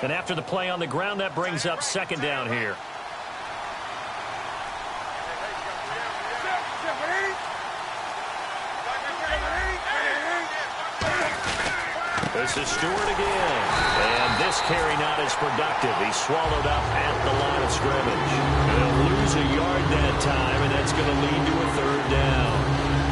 And after the play on the ground, that brings up second down here. This is Stewart again. And this carry not as productive. He's swallowed up at the line of scrimmage. They'll lose a yard that time, and that's going to lead to a third down.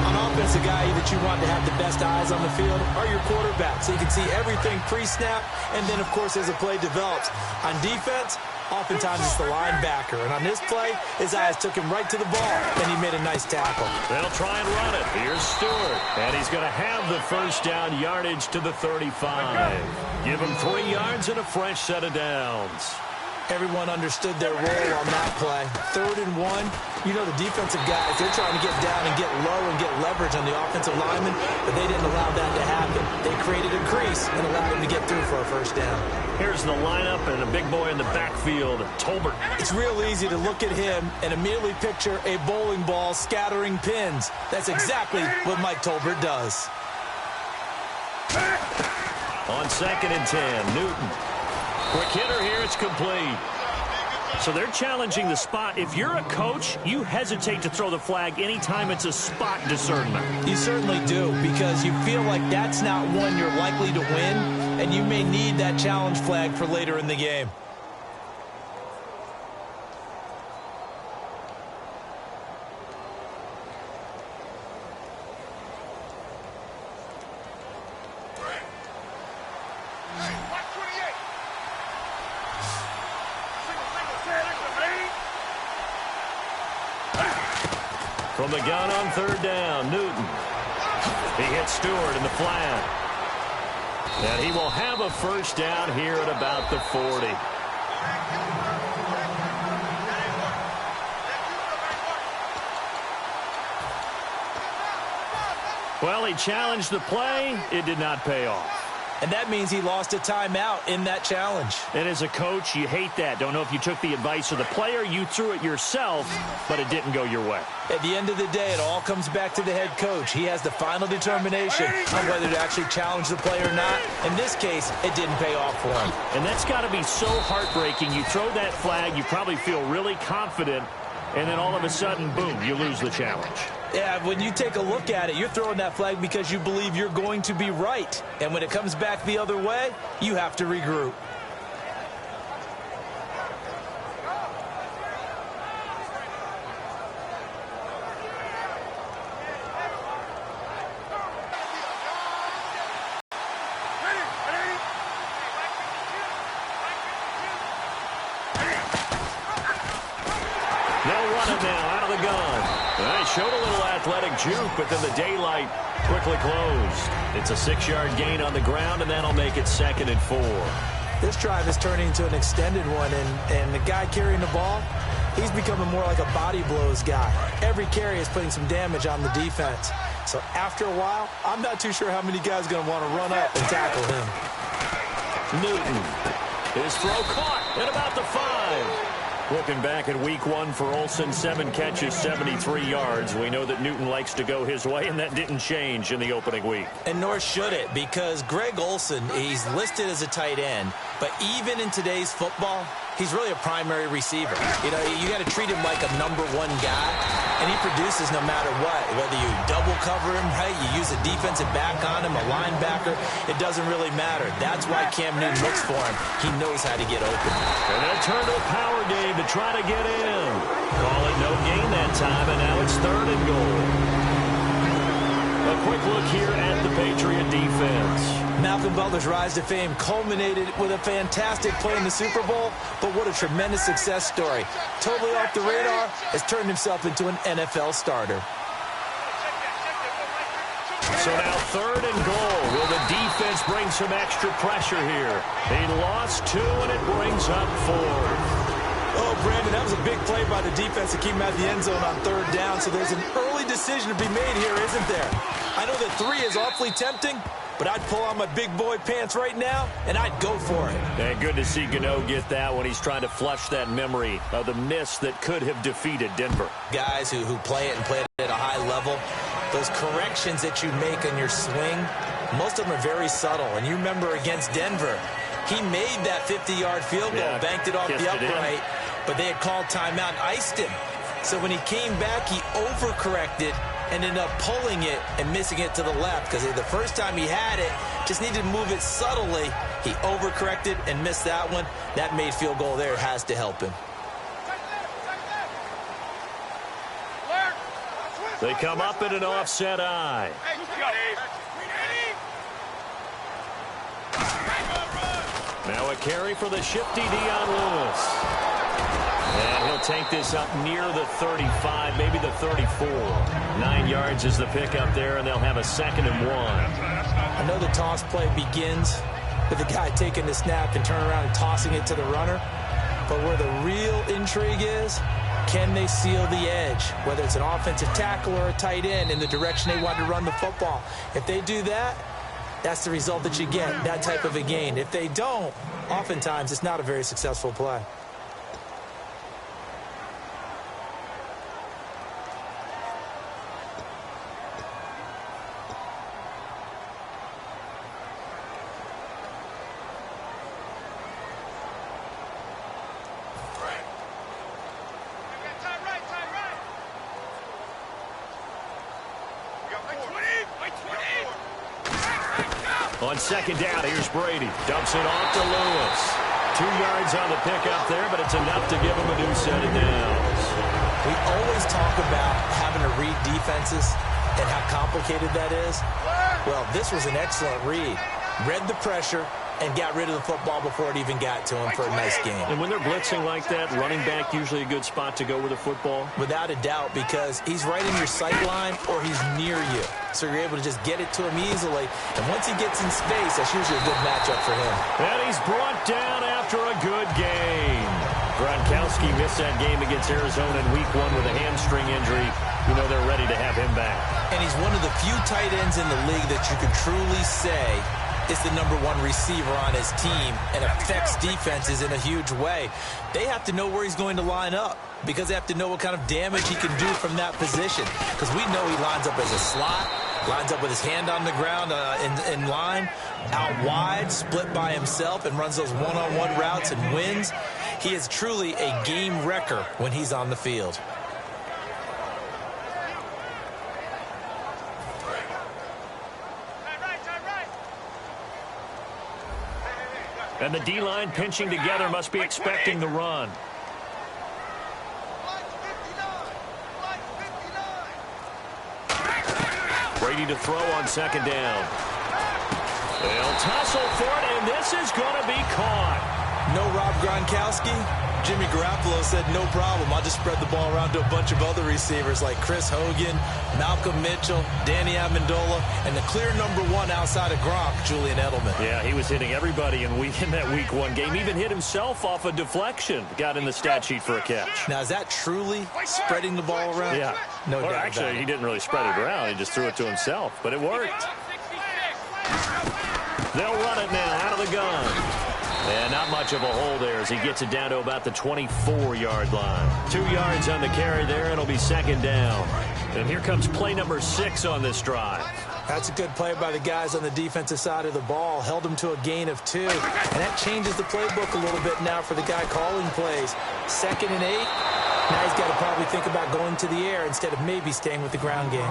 On offense, the guy that you want to have the best eyes on the field are your quarterback, so you can see everything pre-snap, and then, of course, as the play develops. On defense, oftentimes it's the linebacker. And on this play, his eyes took him right to the ball, and he made a nice tackle. They'll try and run it. Here's Stewart. And he's going to have the first down yardage to the 35. Give him 3 yards and a fresh set of downs. Everyone understood their role on that play. 3rd and 1. You know the defensive guys, they're trying to get down and get low and get leverage on the offensive lineman, but they didn't allow that to happen. They created a crease and allowed him to get through for a first down. Here's the lineup and a big boy in the backfield, Tolbert. It's real easy to look at him and immediately picture a bowling ball scattering pins. That's exactly what Mike Tolbert does. On 2nd and 10, Newton. Quick hitter here, it's complete. So they're challenging the spot. If you're a coach, you hesitate to throw the flag anytime it's a spot discernment. You certainly do, because you feel like that's not one you're likely to win, and you may need that challenge flag for later in the game. From the gun on 3rd down, Newton. He hits Stewart in the flat. And he will have a first down here at about the 40. Well, he challenged the play. It did not pay off. And that means he lost a timeout in that challenge. And as a coach, you hate that. Don't know if you took the advice of the player, you threw it yourself, but it didn't go your way. At the end of the day, it all comes back to the head coach. He has the final determination on whether to actually challenge the play or not. In this case, it didn't pay off for him. And that's got to be so heartbreaking. You throw that flag, you probably feel really confident, and then all of a sudden, boom, you lose the challenge. Yeah, when you take a look at it, you're throwing that flag because you believe you're going to be right. And when it comes back the other way, you have to regroup. They'll run it now out of the gun. They showed a little athletic juke, but then the daylight quickly closed. It's a 6-yard gain on the ground, and that'll make it 2nd and 4. This drive is turning into an extended one, and the guy carrying the ball, he's becoming more like a body blows guy. Every carry is putting some damage on the defense. So after a while, I'm not too sure how many guys are going to want to run up and tackle him. Newton. His throw caught at about the 5. Looking back at week 1 for Olsen, 7 catches, 73 yards. We know that Newton likes to go his way, and that didn't change in the opening week. And nor should it, because Greg Olsen, he's listed as a tight end, but even in today's football, he's really a primary receiver. You know, you got to treat him like a #1 guy, and he produces no matter what. Whether you double cover him, right, you use a defensive back on him, a linebacker, it doesn't really matter. That's why Cam Newton looks for him. He knows how to get open. And they'll turn to a power game to try to get in. Call it no gain that time, and now it's 3rd and goal. A quick look here at the Patriot defense. Malcolm Butler's rise to fame culminated with a fantastic play in the Super Bowl, but what a tremendous success story. Totally off the radar, has turned himself into an NFL starter. So now 3rd and goal. Will the defense bring some extra pressure here? He lost 2, and it brings up 4th. Oh, Brandon, that was a big play by the defense to keep him out the end zone on 3rd down, so there's an early decision to be made here, isn't there? I know that 3 is awfully tempting, but I'd pull on my big boy pants right now, and I'd go for it. And good to see Gano get that when he's trying to flush that memory of the miss that could have defeated Denver. Guys who play it and play it at a high level, those corrections that you make on your swing, most of them are very subtle. And you remember against Denver, He made that 50-yard field goal, banked it off the upright, but they had called timeout and iced him. So when he came back, he overcorrected and ended up pulling it and missing it to the left because the first time he had it, just needed to move it subtly. He overcorrected and missed that one. That made field goal there has to help him. They come up in an offset eye. Now a carry for the shifty Dion Lewis. And he'll take this up near the 35, maybe the 34. 9 yards is the pickup there, and they'll have a 2nd and 1. I know the toss play begins with the guy taking the snap and turning around and tossing it to the runner. But where the real intrigue is, can they seal the edge, whether it's an offensive tackle or a tight end in the direction they want to run the football? If they do that, that's the result that you get, that type of a gain. If they don't, oftentimes it's not a very successful play. On 2nd down, here's Brady. Dumps it off to Lewis. 2 yards on the pickup there, but it's enough to give him a new set of downs. We always talk about having to read defenses and how complicated that is. Well, this was an excellent read. Read the pressure and got rid of the football before it even got to him for a nice game. And when they're blitzing like that, running back usually a good spot to go with the football? Without a doubt, because he's right in your sight line or he's near you. So you're able to just get it to him easily. And once he gets in space, that's usually a good matchup for him. And he's brought down after a good game. Gronkowski missed that game against Arizona in Week 1 with a hamstring injury. You know they're ready to have him back. And he's one of the few tight ends in the league that you could truly say is the #1 receiver on his team and affects defenses in a huge way. They have to know where he's going to line up because they have to know what kind of damage he can do from that position. Because we know he lines up as a slot, lines up with his hand on the ground in line, out wide, split by himself, and runs those one-on-one routes and wins. He is truly a game wrecker when he's on the field. And the D-line pinching together must be expecting the run. Brady to throw on 2nd down. They'll tussle for it, and this is going to be caught. No Rob Gronkowski. Jimmy Garoppolo said, no problem. I'll just spread the ball around to a bunch of other receivers like Chris Hogan, Malcolm Mitchell, Danny Amendola, and the clear #1 outside of Gronk, Julian Edelman. Yeah, he was hitting everybody in that Week 1 game. Even hit himself off a deflection. Got in the stat sheet for a catch. Now, is that truly spreading the ball around? Yeah. No doubt actually, about it. he didn't really spread it around. He just threw it to himself, but it worked. They'll run it now out of the gun. And not much of a hole there as he gets it down to about the 24-yard line. 2 yards on the carry there. It'll be 2nd down. And here comes play number 6 on this drive. That's a good play by the guys on the defensive side of the ball. Held them to a gain of 2. And that changes the playbook a little bit now for the guy calling plays. 2nd and 8. Now he's got to probably think about going to the air instead of maybe staying with the ground game.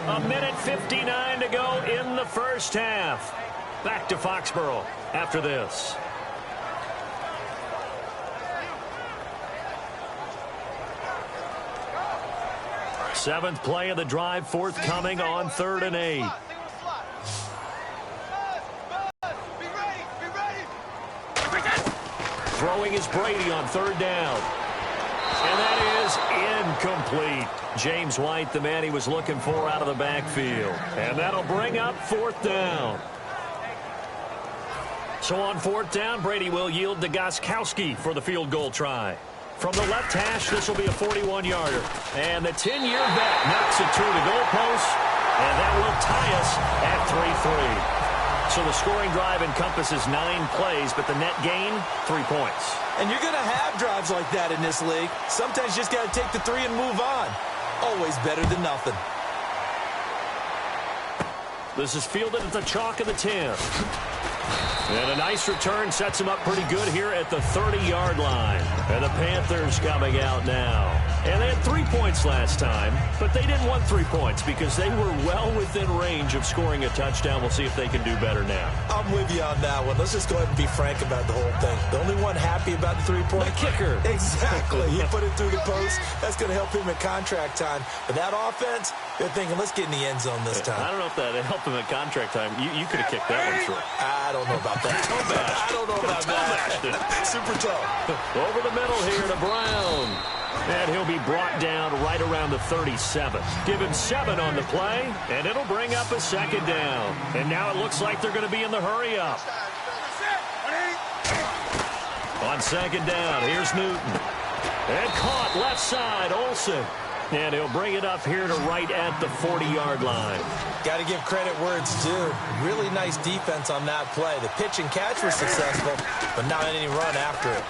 1:59 to go in the first half. Back to Foxborough after this. Seventh play of the drive forthcoming on 3rd and 8. Throwing is Brady on 3rd down. And that is incomplete. James White, the man he was looking for out of the backfield. And that'll bring up 4th down. So on 4th down, Brady will yield to Gostkowski for the field goal try. From the left hash, this will be a 41-yarder. And the 10-year vet knocks it through the goalpost, and that will tie us at 3-3. So the scoring drive encompasses 9 plays, but the net gain, 3 points. And you're going to have drives like that in this league. Sometimes you just got to take the 3 and move on. Always better than nothing. This is fielded at the chalk of the 10. And a nice return sets him up pretty good here at the 30-yard line. And the Panthers coming out now. And they had 3 points last time, but they didn't want 3 points because they were well within range of scoring a touchdown. We'll see if they can do better now. I'm with you on that one. Let's just go ahead and be frank about the whole thing. The only one happy about the 3-point? The kicker. Exactly. He put it through the post. That's going to help him at contract time. But that offense, they're thinking, let's get in the end zone this time. I don't know if that helped him at contract time. You could have kicked that one short. I don't know about that. I don't know about that. Super tough. Over the middle here to Brown. And he'll be brought down right around the 37. Give him 7 on the play, and it'll bring up a second down. And now it looks like they're going to be in the hurry-up. On second down, here's Newton. And caught left side, Olsen. And he'll bring it up here to right at the 40-yard line. Got to give credit where it's due. Really nice defense on that play. The pitch and catch was successful, but not any run after it.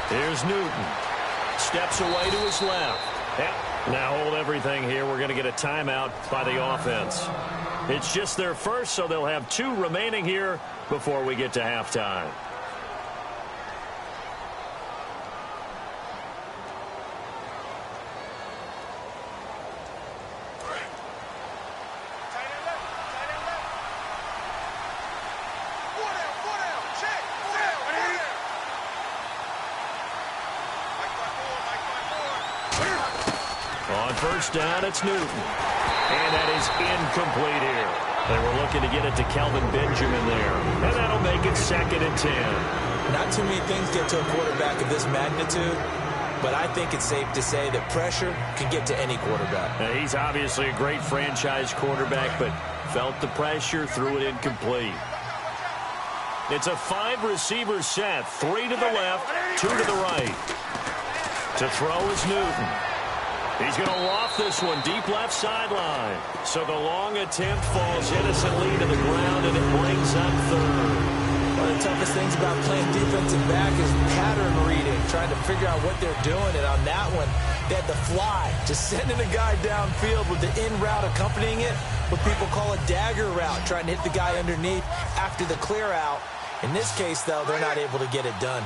Here's Newton. Steps away to his left. Yep. Now hold everything here. We're going to get a timeout by the offense. It's just their first, so they'll have 2 remaining here before we get to halftime. On first down, it's Newton. And that is incomplete here. They were looking to get it to Kelvin Benjamin there. And that'll make it 2nd and 10. Not too many things get to a quarterback of this magnitude, but I think it's safe to say that pressure can get to any quarterback. Now, he's obviously a great franchise quarterback, but felt the pressure, threw it incomplete. It's a 5-receiver set. 3 to the left, 2 to the right. To throw is Newton. He's going to loft this one deep left sideline. So the long attempt falls innocently to the ground, and it brings up 3rd. One of the toughest things about playing defensive back is pattern reading, trying to figure out what they're doing. And on that one, they had the fly, just sending a guy downfield with the in route accompanying it, what people call a dagger route, trying to hit the guy underneath after the clear out. In this case, though, they're not able to get it done.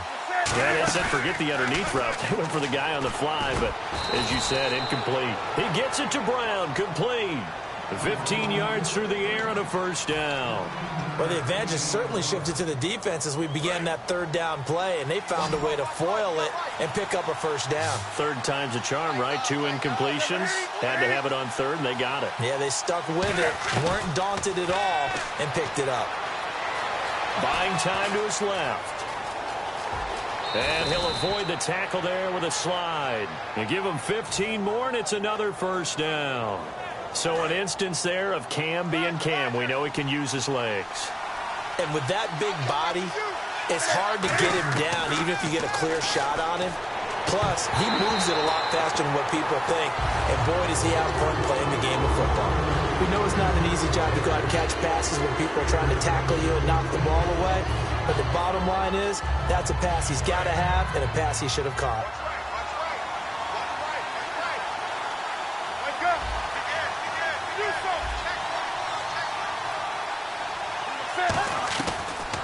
Yeah, they said forget the underneath route. They went for the guy on the fly, but as you said, incomplete. He gets it to Brown, complete. 15 yards through the air on a first down. Well, the advantage has certainly shifted to the defense as we began that 3rd down play, and they found a way to foil it and pick up a first down. 3rd time's a charm, right? 2 incompletions. Had to have it on 3rd, and they got it. Yeah, they stuck with it, weren't daunted at all, and picked it up. Buying time to his left. And he'll avoid the tackle there with a slide. You give him 15 more, and it's another first down. So an instance there of Cam being Cam. We know he can use his legs. And with that big body, it's hard to get him down, even if you get a clear shot on him. Plus, he moves it a lot faster than what people think. And boy, does he have fun playing the game of football. We know it's not an easy job to go out and catch passes when people are trying to tackle you and knock the ball away. But the bottom line is, that's a pass he's got to have and a pass he should have caught.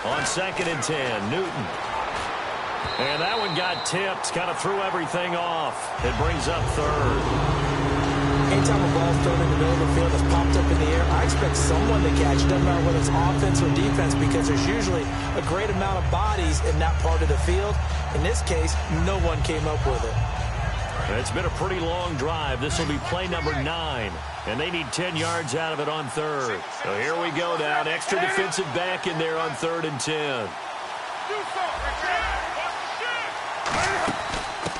On 2nd and 10, Newton. And that one got tipped, kind of threw everything off. It brings up 3rd. Anytime a ball's thrown in the middle of the field that's popped up in the air, I expect someone to catch it, doesn't matter whether it's offense or defense, because there's usually a great amount of bodies in that part of the field. In this case, no one came up with it. It's been a pretty long drive. This will be play number 9, and they need 10 yards out of it on 3rd. So here we go now. An extra defensive back in there on 3rd and 10.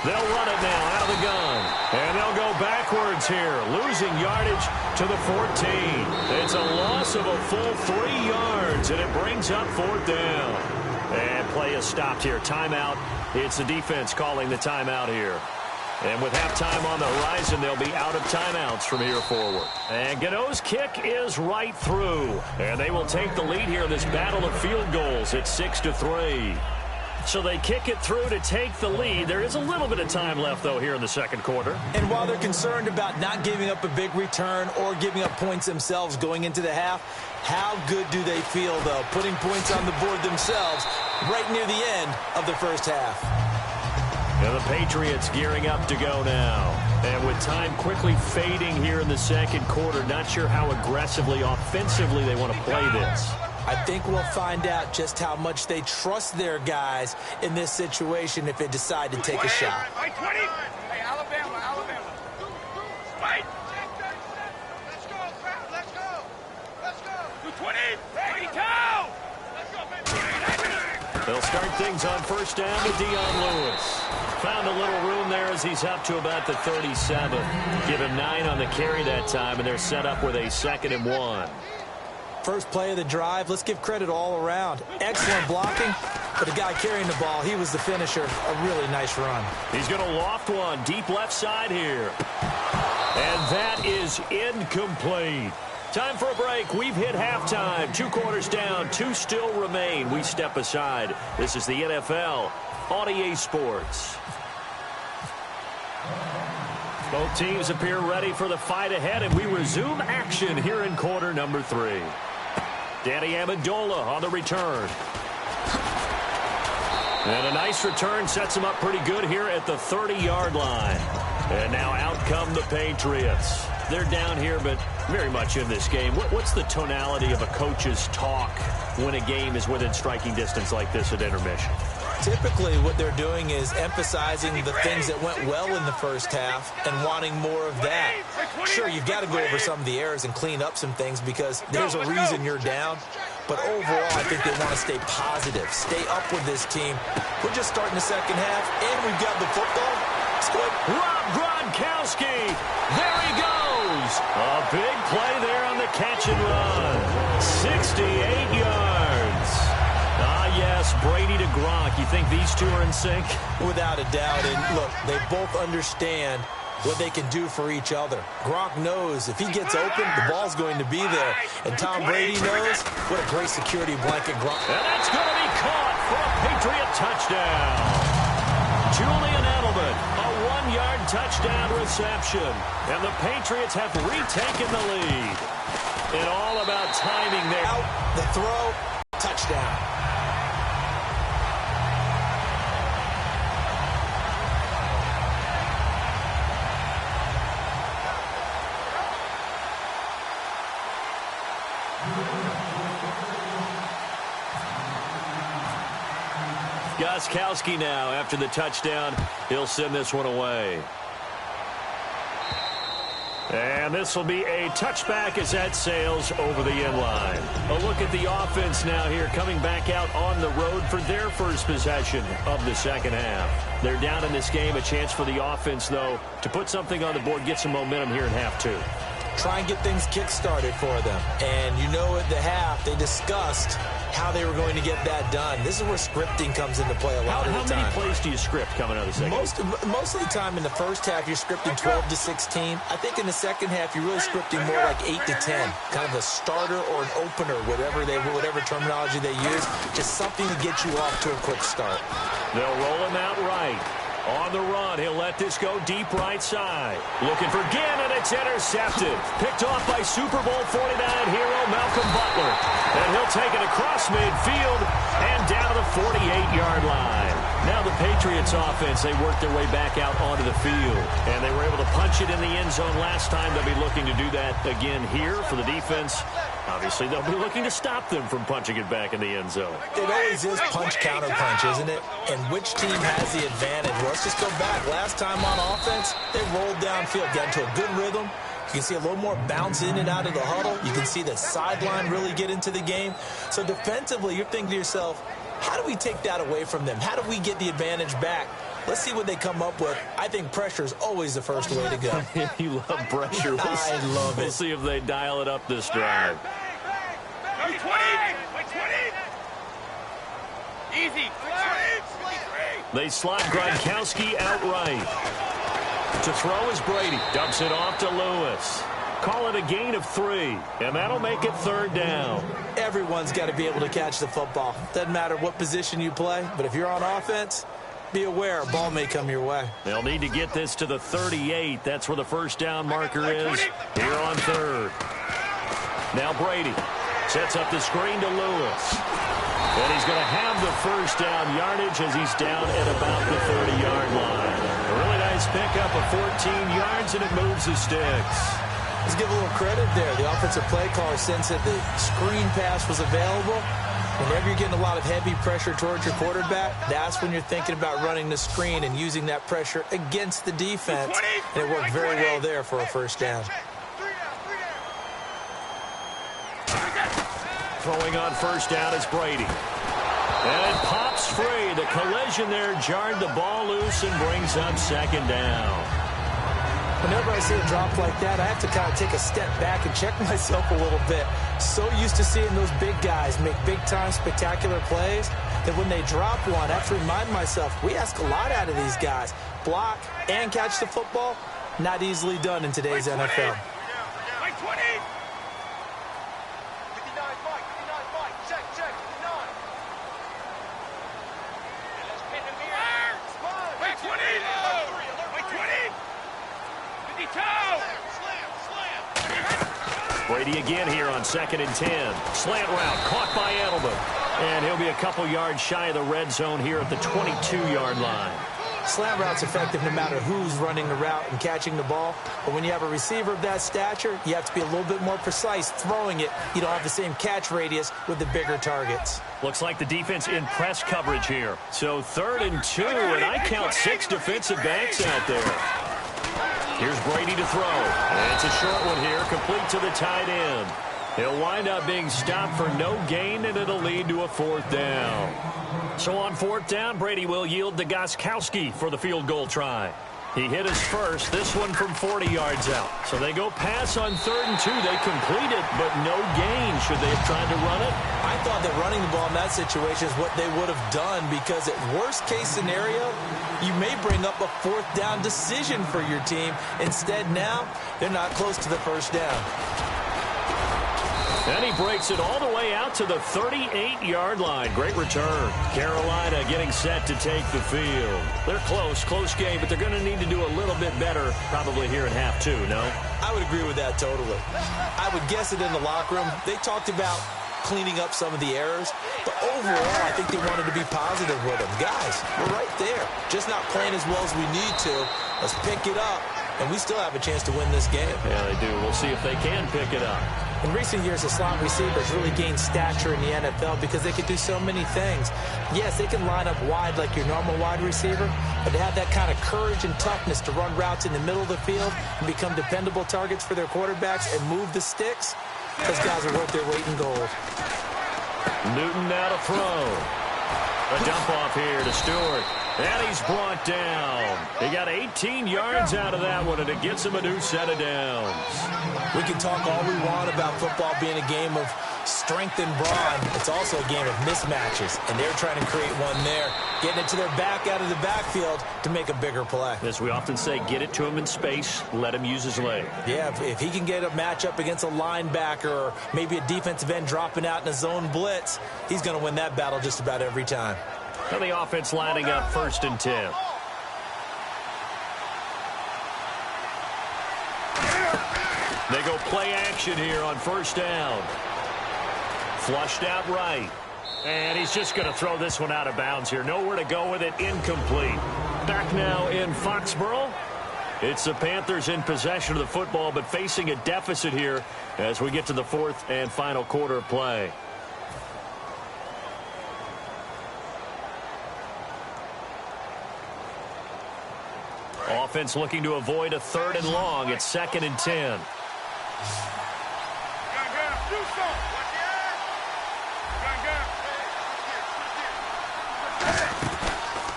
They'll run it now out of the gun. And they'll go backwards here, losing yardage to the 14. It's a loss of a full 3 yards, and it brings up 4th down. And play is stopped here. Timeout. It's the defense calling the timeout here. And with halftime on the horizon, they'll be out of timeouts from here forward. And Gano's kick is right through. And they will take the lead here in this battle of field goals at 6-3. So they kick it through to take the lead. There is a little bit of time left, though, here in the second quarter. And while they're concerned about not giving up a big return or giving up points themselves going into the half, how good do they feel, though, putting points on the board themselves right near the end of the first half? And the Patriots gearing up to go now. And with time quickly fading here in the second quarter, not sure how aggressively, offensively they want to play this. I think we'll find out just how much they trust their guys in this situation if they decide to take a shot. Hey, Alabama. Right. Let's go, crowd. Let's go. 220. Ready, go. Let's go, baby. They'll start things on first down with Dion Lewis. Found a little room there as he's up to about the 37. Give him 9 on the carry that time, and they're set up with a 2nd and 1. First play of the drive, let's give credit all around. Excellent blocking, but the guy carrying the ball, he was the finisher. A really nice run. He's going to loft one deep left side here. And that is incomplete. Time for a break. We've hit halftime. 2 quarters down, 2 still remain. We step aside. This is the NFL on EA Sports. Both teams appear ready for the fight ahead, and we resume action here in quarter number 3. Danny Amendola on the return. And a nice return sets him up pretty good here at the 30-yard line. And now out come the Patriots. They're down here, but very much in this game. What's the tonality of a coach's talk when a game is within striking distance like this at intermission? Typically, what they're doing is emphasizing the things that went well in the first half and wanting more of that. Sure, you've got to go over some of the errors and clean up some things because there's a reason you're down. But overall, I think they want to stay positive, stay up with this team. We're just starting the second half, and we've got the football. It's good. Rob Gronkowski. There he goes. A big play there on the catch and run. 68 yards. Yes, Brady to Gronk. You think these two are in sync? Without a doubt. And look, they both understand what they can do for each other. Gronk knows if he gets open, the ball's going to be there. And Tom Brady knows what a great security blanket Gronk. And that's going to be caught for a Patriot touchdown. Julian Edelman, a 1-yard touchdown reception. And the Patriots have retaken the lead. And all about timing there. Out, the throw, touchdown. Gostkowski now after the touchdown. He'll send this one away. And this will be a touchback as that sails over the end line. A look at the offense now here coming back out on the road for their first possession of the second half. They're down in this game. A chance for the offense, though, to put something on the board, get some momentum here in half 2. Try and get things kick-started for them. And you know at the half, they discussed how they were going to get that done. This is where scripting comes into play a lot of the time. How many plays do you script coming out of the second? Most of the time in the first half, you're scripting 12 to 16. I think in the second half, you're really scripting more like 8 to 10. Kind of a starter or an opener, whatever terminology they use. Just something to get you off to a quick start. They'll roll him out right. On the run, he'll let this go deep right side. Looking for Gannon, it's intercepted. Picked off by Super Bowl 49 hero Malcolm Butler. And he'll take it across midfield and down to the 48-yard line. Now the Patriots offense, they worked their way back out onto the field. And they were able to punch it in the end zone last time. They'll be looking to do that again here for the defense. Obviously, they'll be looking to stop them from punching it back in the end zone. It always is punch-counter-punch, isn't it? And which team has the advantage? Well, let's just go back. Last time on offense, they rolled downfield, got into a good rhythm. You can see a little more bounce in and out of the huddle. You can see the sideline really get into the game. So defensively, you're thinking to yourself, how do we take that away from them? How do we get the advantage back? Let's see what they come up with. I think pressure is always the first way to go. You love pressure. I love it. We'll see if they dial it up this drive. 20. Easy. They slot Gronkowski outright. To throw is Brady. Dumps it off to Lewis. Call it a gain of 3, and that'll make it 3rd down. Everyone's got to be able to catch the football. Doesn't matter what position you play, but if you're on offense, be aware a ball may come your way. They'll need to get this to the 38. That's where the first down marker is here on 3rd. Now Brady sets up the screen to Lewis. And he's going to have the first down yardage as he's down at about the 30-yard line. A really nice pickup of 14 yards, and it moves the sticks. Let's give a little credit there. The offensive play caller sensed that the screen pass was available. Whenever you're getting a lot of heavy pressure towards your quarterback, that's when you're thinking about running the screen and using that pressure against the defense. And it worked very well there for a first down. Throwing on first down is Brady. And it pops free. The collision there jarred the ball loose and brings up 2nd down. Whenever I see a drop like that, I have to kind of take a step back and check myself a little bit. So used to seeing those big guys make big-time spectacular plays that when they drop one, I have to remind myself, we ask a lot out of these guys. Block and catch the football, not easily done in today's NFL. Brady again here on 2nd and 10. Slant route caught by Edelman. And he'll be a couple yards shy of the red zone here at the 22-yard line. Slant route's effective no matter who's running the route and catching the ball. But when you have a receiver of that stature, you have to be a little bit more precise throwing it. You don't have the same catch radius with the bigger targets. Looks like the defense in press coverage here. So 3rd and 2, and I count 6 defensive backs out there. Here's Brady to throw. And it's a short one here, complete to the tight end. He'll wind up being stopped for no gain, and it'll lead to a 4th down. So on 4th down, Brady will yield to Gostkowski for the field goal try. He hit his first, this one from 40 yards out. So they go pass on 3rd and 2. They complete it, but no gain. Should they have tried to run it? I thought that running the ball in that situation is what they would have done, because at worst case scenario, you may bring up a 4th down decision for your team. Instead now, they're not close to the first down. And he breaks it all the way out to the 38-yard line. Great return. Carolina getting set to take the field. They're close game, but they're going to need to do a little bit better probably here in half 2, no? I would agree with that totally. I would guess it in the locker room. They talked about cleaning up some of the errors, but overall, I think they wanted to be positive with them. Guys, we're right there. Just not playing as well as we need to. Let's pick it up, and we still have a chance to win this game. Yeah, they do. We'll see if they can pick it up. In recent years, the slot receivers really gained stature in the NFL because they could do so many things. Yes, they can line up wide like your normal wide receiver, but to have that kind of courage and toughness to run routes in the middle of the field and become dependable targets for their quarterbacks and move the sticks, those guys are worth their weight in gold. Newton now to throw. A dump off here to Stewart. And he's brought down. He got 18 yards out of that one, and it gets him a new set of downs. We can talk all we want about football being a game of strength and brawn. It's also a game of mismatches, and they're trying to create one there, getting it to their back out of the backfield to make a bigger play. As we often say, get it to him in space, let him use his leg. Yeah, if he can get a matchup against a linebacker or maybe a defensive end dropping out in a zone blitz, he's going to win that battle just about every time. And the offense lining up 1st and 10. They go play action here on 1st down. Flushed out right. And he's just going to throw this one out of bounds here. Nowhere to go with it. Incomplete. Back now in Foxborough. It's the Panthers in possession of the football, but facing a deficit here as we get to the 4th and final quarter of play. Offense looking to avoid a 3rd and long. It's 2nd and 10.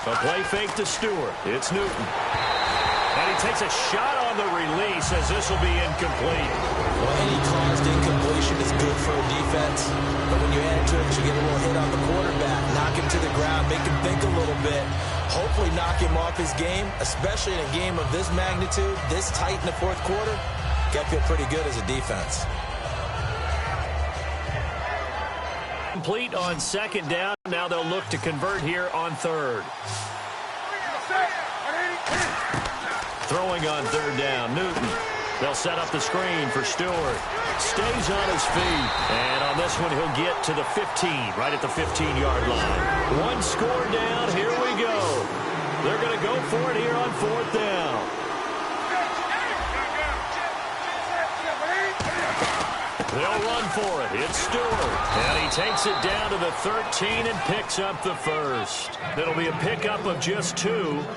A play fake to Stewart. It's Newton. And he takes a shot on the release as this will be incomplete. Well, any caused incompletion is good for a defense. But when you add to it, you get a little hit on the quarterback, knock him to the ground, make him think a little bit, hopefully knock him off his game, especially in a game of this magnitude, this tight in the 4th quarter. Got to feel pretty good as a defense. Complete on second down. Now they'll look to convert here on third. Throwing on third down, Newton. They'll set up the screen for Stewart. Stays on his feet. And on this one, he'll get to the 15, right at the 15-yard line. One score down. Here we go. They're going to go for it here on fourth down. They'll run for it. It's Stewart. And he takes it down to the 13 and picks up the first. It'll be a pickup of just 2,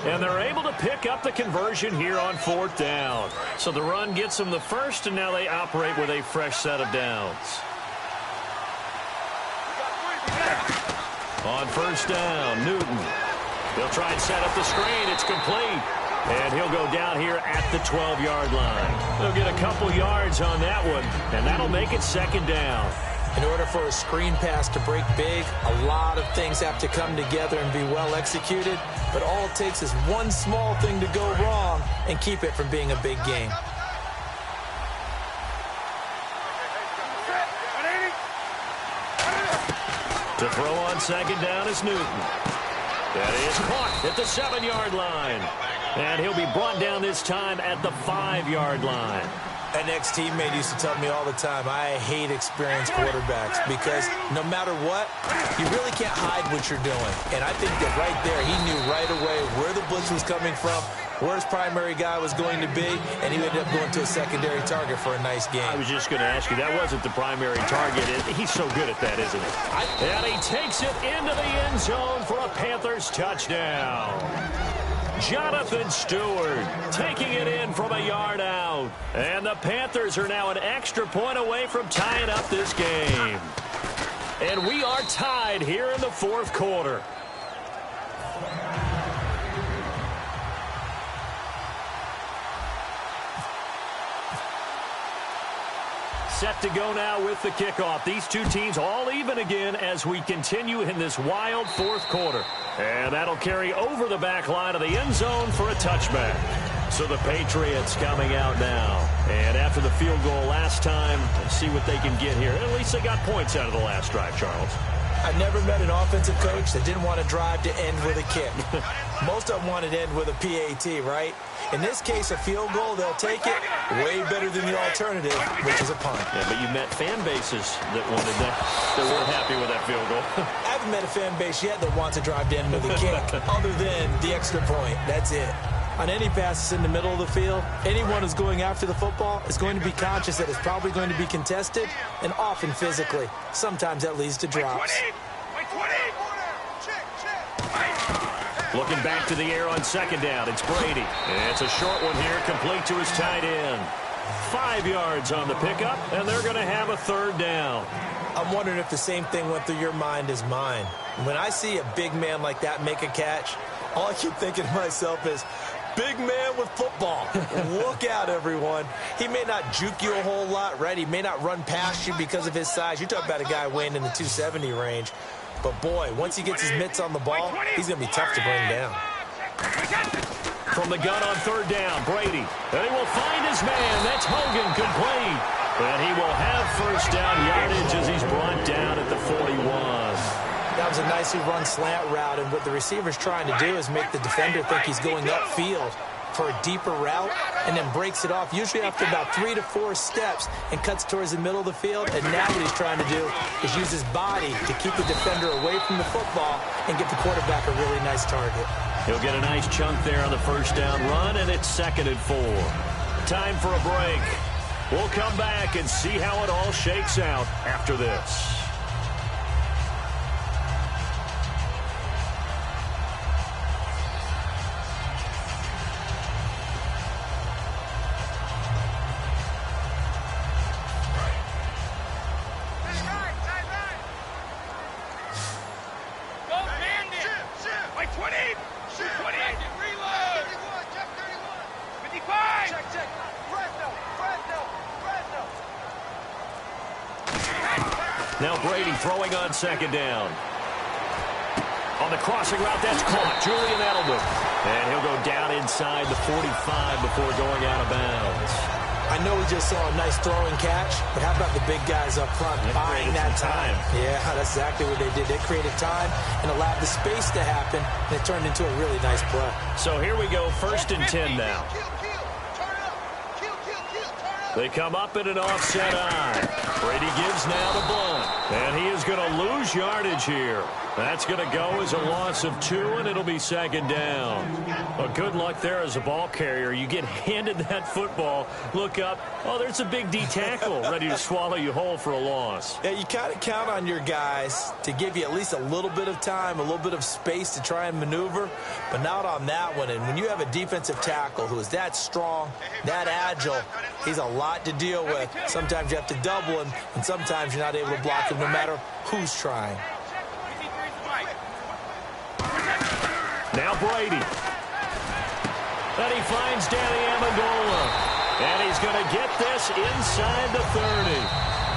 and they're able to pick up the conversion here on fourth down. So the run gets them the first, and now they operate with a fresh set of downs. On first down, Newton. They'll try and set up the screen. It's complete. And he'll go down here at the 12-yard line. They'll get a couple yards on that one, and that'll make it second down. In order for a screen pass to break big, a lot of things have to come together and be well executed. But all it takes is one small thing to go wrong and keep it from being a big game. To throw on second down is Newton. That is caught at the 7-yard line. And he'll be brought down this time at the 5-yard line. An ex-teammate used to tell me all the time, I hate experienced quarterbacks because no matter what, you really can't hide what you're doing. And I think that right there, he knew right away where the blitz was coming from, where his primary guy was going to be, and he ended up going to a secondary target for a nice game. I was just going to ask you, that wasn't the primary target. He's so good at that, isn't he? And he takes it into the end zone for a Panthers touchdown. Jonathan Stewart taking it in from a yard out. And the Panthers are now an extra point away from tying up this game. And we are tied here in the fourth quarter. Set to go now with the kickoff. These two teams all even again as we continue in this wild fourth quarter. And that'll carry over the back line of the end zone for a touchback. So the Patriots coming out now. And after the field goal last time, let's see what they can get here. At least they got points out of the last drive, Charles. I never met an offensive coach that didn't want to drive to end with a kick. Most of them wanted to end with a PAT, right? In this case, a field goal, they'll take it way better than the alternative, which is a punt. Yeah, but you met fan bases that wanted that, that weren't happy with that field goal. I haven't met a fan base yet that wants to drive to end with a kick, other than the extra point. That's it. On any passes in the middle of the field, anyone who's going after the football is going to be conscious that it's probably going to be contested, and often physically. Sometimes that leads to drops. Looking back to the air on second down, it's Brady. And it's a short one here, complete to his tight end. 5 yards on the pickup, and they're going to have a third down. I'm wondering if the same thing went through your mind as mine. When I see a big man like that make a catch, all I keep thinking to myself is, big man with football. Look out, everyone. He may not juke you a whole lot, right? He may not run past you because of his size. You talk about a guy weighing in the 270 range. But, boy, once he gets his mitts on the ball, he's going to be tough to bring down. From the gun on third down, Brady. And he will find his man. That's Hogan, complete. And he will have first down yardage as he's brought down at the 41. That was a nicely run slant route, and what the receiver's trying to do is make the defender think he's going upfield for a deeper route, and then breaks it off, usually after about 3 to 4 steps, and cuts towards the middle of the field. And now what he's trying to do is use his body to keep the defender away from the football and give the quarterback a really nice target. He'll get a nice chunk there on the first down run, and it's 2nd and 4. Time for a break. We'll come back and see how it all shakes out after this. Now Brady throwing on second down. On the crossing route, that's caught. Julian Edelman. And he'll go down inside the 45 before going out of bounds. I I know we just saw a nice throwing catch, but how about the big guys up front buying that time? Yeah, that's exactly what they did. They created time and allowed the space to happen, and it turned into a really nice play. So here we go, 1st and 10 now. They come up in an offset eye. Brady gives now to Blunt. And he is going to lose yardage here. That's going to go as a loss of 2, and it'll be 2nd down. Well, good luck there as a ball carrier. You get handed that football, look up, oh, there's a big D tackle ready to swallow you whole for a loss. Yeah, you kind of count on your guys to give you at least a little bit of time, a little bit of space to try and maneuver, but not on that one. And when you have a defensive tackle who is that strong, that agile, he's a lot to deal with. Sometimes you have to double him, and sometimes you're not able to block him no matter who's trying. Now Brady. And he finds Danny Amendola. And he's going to get this inside the 30.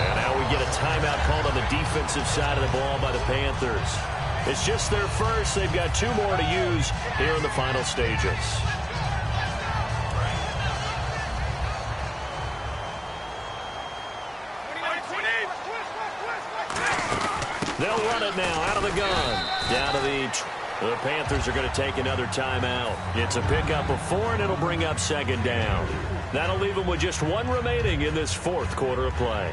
And now we get a timeout called on the defensive side of the ball by the Panthers. It's just their first. They've got 2 more to use here in the final stages. They'll run it now out of the gun. Down to the Panthers are going to take another timeout. It's a pickup of 4, and it'll bring up 2nd down. That'll leave them with just 1 remaining in this 4th quarter of play.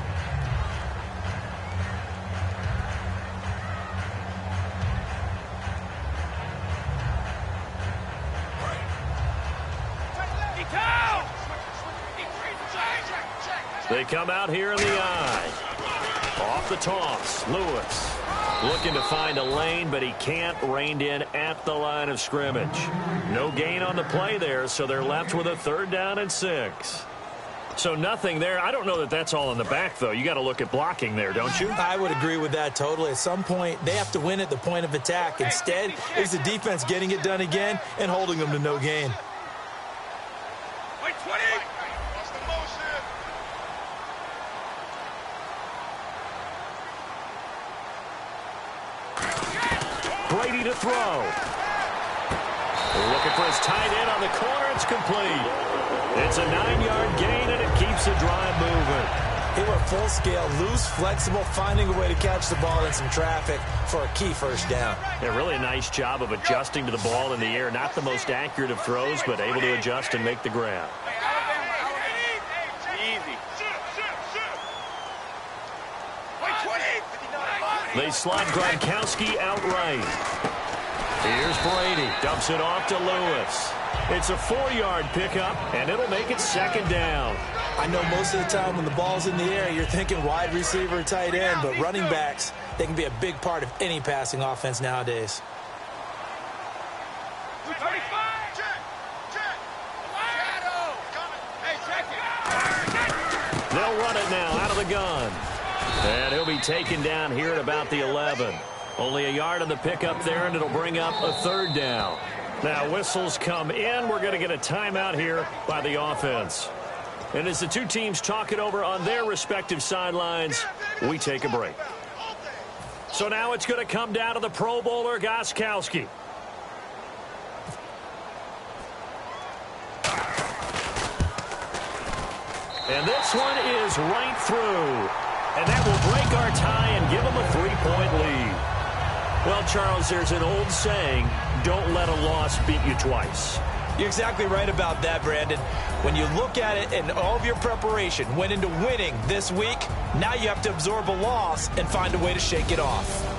They come out here in the eye. Off the toss, Lewis looking to find a lane, but he can't. Reined in at the line of scrimmage. No gain on the play there, so they're left with a 3rd down and 6. So nothing there. I don't know that that's all in the back, though. You got to look at blocking there, don't you? I would agree with that totally. At some point, they have to win at the point of attack. Instead, it's the defense getting it done again and holding them to no gain. Brady to throw. Looking for his tight end on the corner. It's complete. It's a 9-yard gain, and it keeps the drive moving. They were full scale, loose, flexible, finding a way to catch the ball in some traffic for a key 1st down. Yeah, really a nice job of adjusting to the ball in the air. Not the most accurate of throws, but able to adjust and make the grab. They slide Gronkowski outright. Here's Brady. Dumps it off to Lewis. It's a 4-yard pickup, and it'll make it 2nd down. I know most of the time when the ball's in the air, you're thinking wide receiver, tight end, but running backs, they can be a big part of any passing offense nowadays. They'll run it now out of the gun. And he'll be taken down here at about the 11. Only a yard on the pickup there, and it'll bring up a 3rd down. Now whistles come in. We're going to get a timeout here by the offense. And as the 2 teams talk it over on their respective sidelines, we take a break. So now it's going to come down to the Pro Bowler, Gostkowski. And this one is right through. And that will break our tie and give them a 3-point lead. Well, Charles, there's an old saying, don't let a loss beat you twice. You're exactly right about that, Brandon. When you look at it and all of your preparation went into winning this week, now you have to absorb a loss and find a way to shake it off.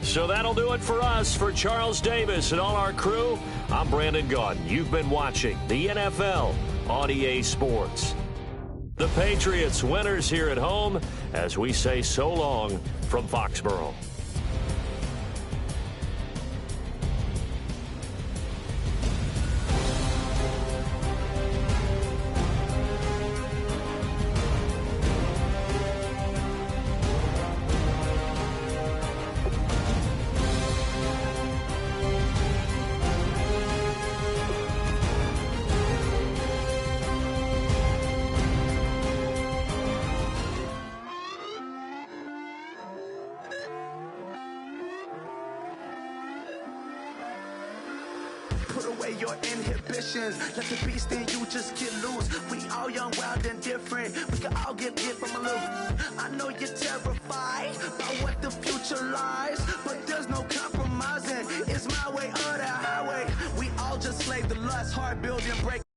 So that'll do it for us. For Charles Davis and all our crew, I'm Brandon Gaudin. You've been watching the NFL on EA Sports. The Patriots winners here at home as we say so long from Foxborough. Put away your inhibitions. Let the beast in you just get loose. We all young, wild, and different. We can all get hit from a loop. I know you're terrified by what the future lies, but there's no compromising. It's my way or the highway. We all just slave the lust, hard building, break.